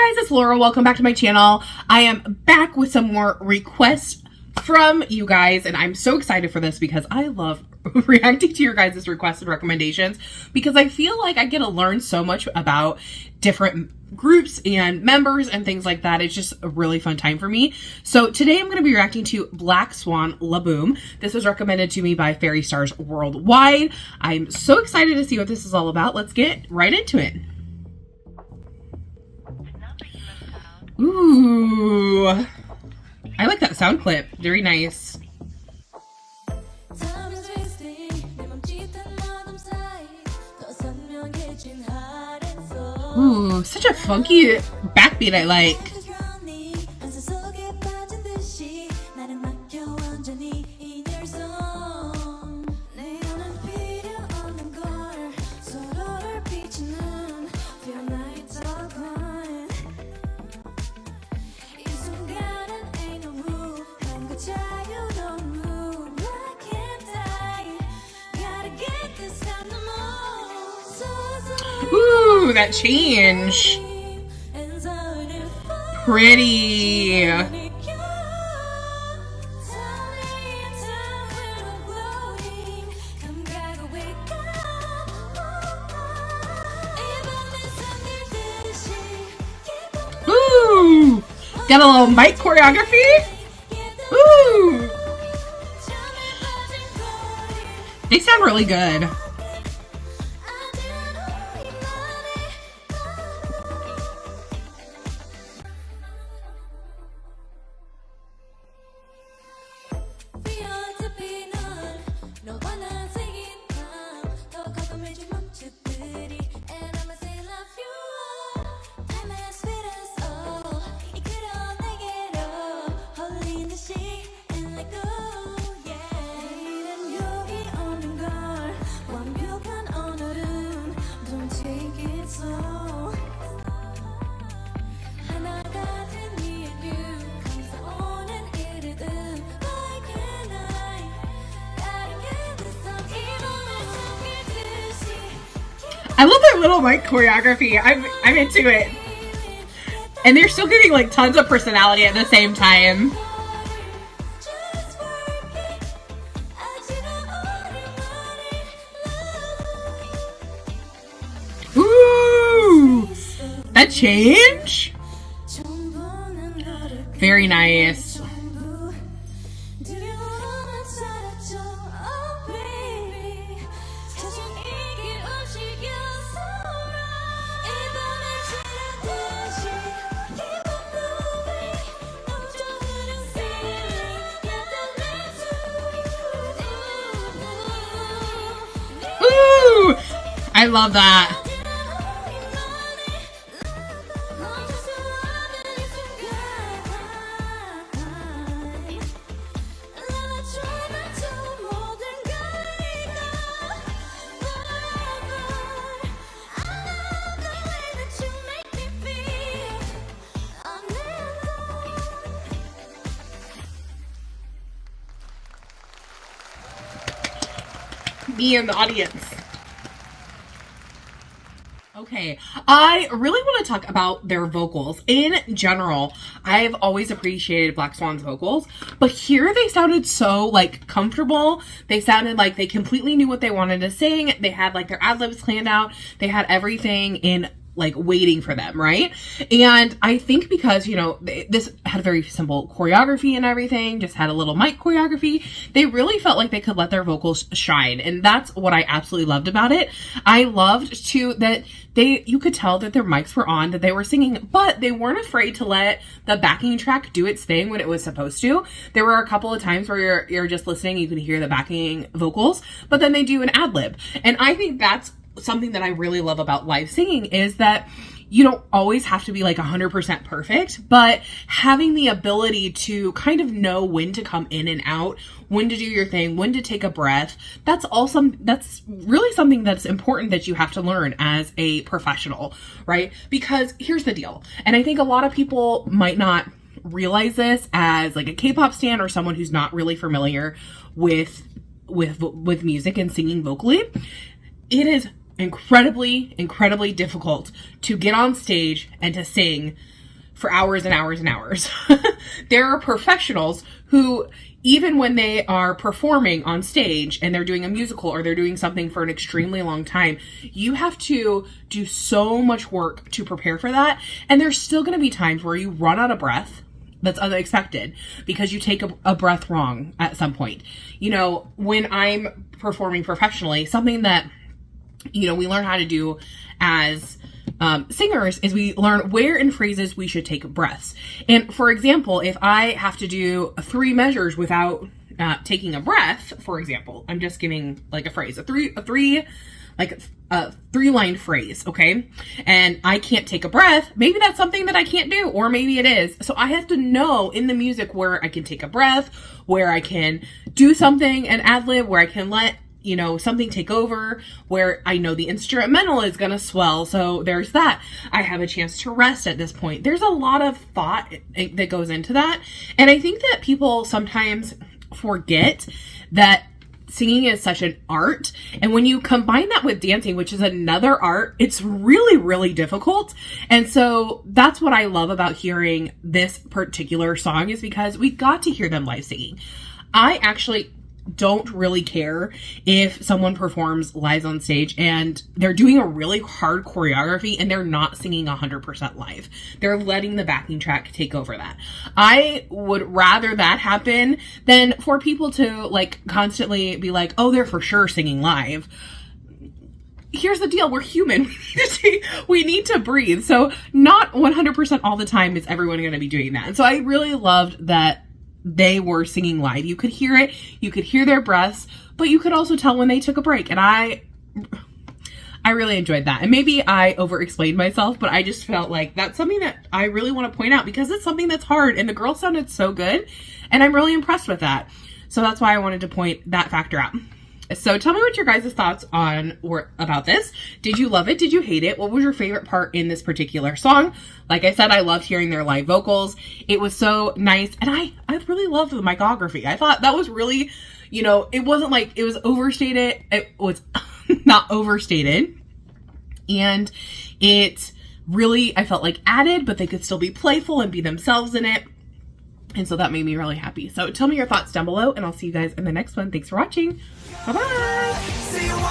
guys, it's Laura. Welcome back to my channel. I am back with some more requests from you guys, and I'm so excited for this because I love reacting to your guys' requests and recommendations because I feel like I get to learn so much about different groups and members and things like that. It's just a really fun time for me. So today I'm going to be reacting to Black Swan LaBoom. This was recommended to me by Fairy Stars Worldwide. I'm so excited to see what this is all about. Let's get right into it. Ooh, I like that sound clip. Very nice. Ooh, such a funky backbeat I like. Ooh, that change. Pretty. Ooh, got a little mic choreography. Ooh, they sound really good. I love their little mic choreography. I'm into it. And they're still giving like tons of personality at the same time. Ooh, that change? Very nice. Ooh, I love that. Me in the audience. Okay, I really want to talk about their vocals. In general, I've always appreciated Black Swan's vocals, but here they sounded so like comfortable. They sounded like they completely knew what they wanted to sing. They had like their ad-libs planned out. They had everything in like waiting for them, right? And I think because, you know, this had a very simple choreography and everything, just had a little mic choreography, they really felt like they could let their vocals shine. And that's what I absolutely loved about it. I loved too that you could tell that their mics were on, that they were singing, but they weren't afraid to let the backing track do its thing when it was supposed to. There were a couple of times where you're just listening, you can hear the backing vocals, but then they do an ad-lib. And I think that's something that I really love about live singing is that you don't always have to be like 100% perfect, but having the ability to kind of know when to come in and out, when to do your thing, when to take a breath. That's really something that's important that you have to learn as a professional, right? Because here's the deal. And I think a lot of people might not realize this as like a K-pop stan or someone who's not really familiar with music and singing vocally. It is incredibly difficult to get on stage and to sing for hours and hours and hours. There are professionals who, even when they are performing on stage and they're doing a musical or they're doing something for an extremely long time, you have to do so much work to prepare for that. And there's still going to be times where you run out of breath. That's unexpected because you take a breath wrong at some point. You know, when I'm performing professionally, something that, you know, we learn how to do as singers is we learn where in phrases we should take breaths. And for example, if I have to do 3 measures without taking a breath, for example, I'm just giving like a phrase, a three-line phrase, okay? And I can't take a breath. Maybe that's something that I can't do, or maybe it is. So I have to know in the music where I can take a breath, where I can do something and ad-lib, where I can let, you know, something take over, where I know the instrumental is gonna swell. So there's that. I have a chance to rest at this point. There's a lot of thought that goes into that. And I think that people sometimes forget that singing is such an art. And when you combine that with dancing, which is another art, it's really, really difficult. And so that's what I love about hearing this particular song, is because we got to hear them live singing. I actually don't really care if someone performs live on stage and they're doing a really hard choreography and they're not singing 100% live. They're letting the backing track take over that. I would rather that happen than for people to like constantly be like, oh, they're for sure singing live. Here's the deal. We're human. We need to breathe. So not 100% all the time is everyone going to be doing that. And so I really loved that they were singing live. You could hear it. You could hear their breaths, but you could also tell when they took a break. And I really enjoyed that. And maybe I over-explained myself, but I just felt like that's something that I really want to point out because it's something that's hard. And the girls sounded so good. And I'm really impressed with that. So that's why I wanted to point that factor out. So tell me what your guys' thoughts on or about this. Did you love it? Did you hate it? What was your favorite part in this particular song? Like I said, I loved hearing their live vocals. It was so nice. And I really loved the micography. I thought that was really, you know, it wasn't like it was overstated. It was not overstated. And it really, I felt like added, but they could still be playful and be themselves in it. And so that made me really happy. So tell me your thoughts down below and I'll see you guys in the next one. Thanks for watching. Bye-bye.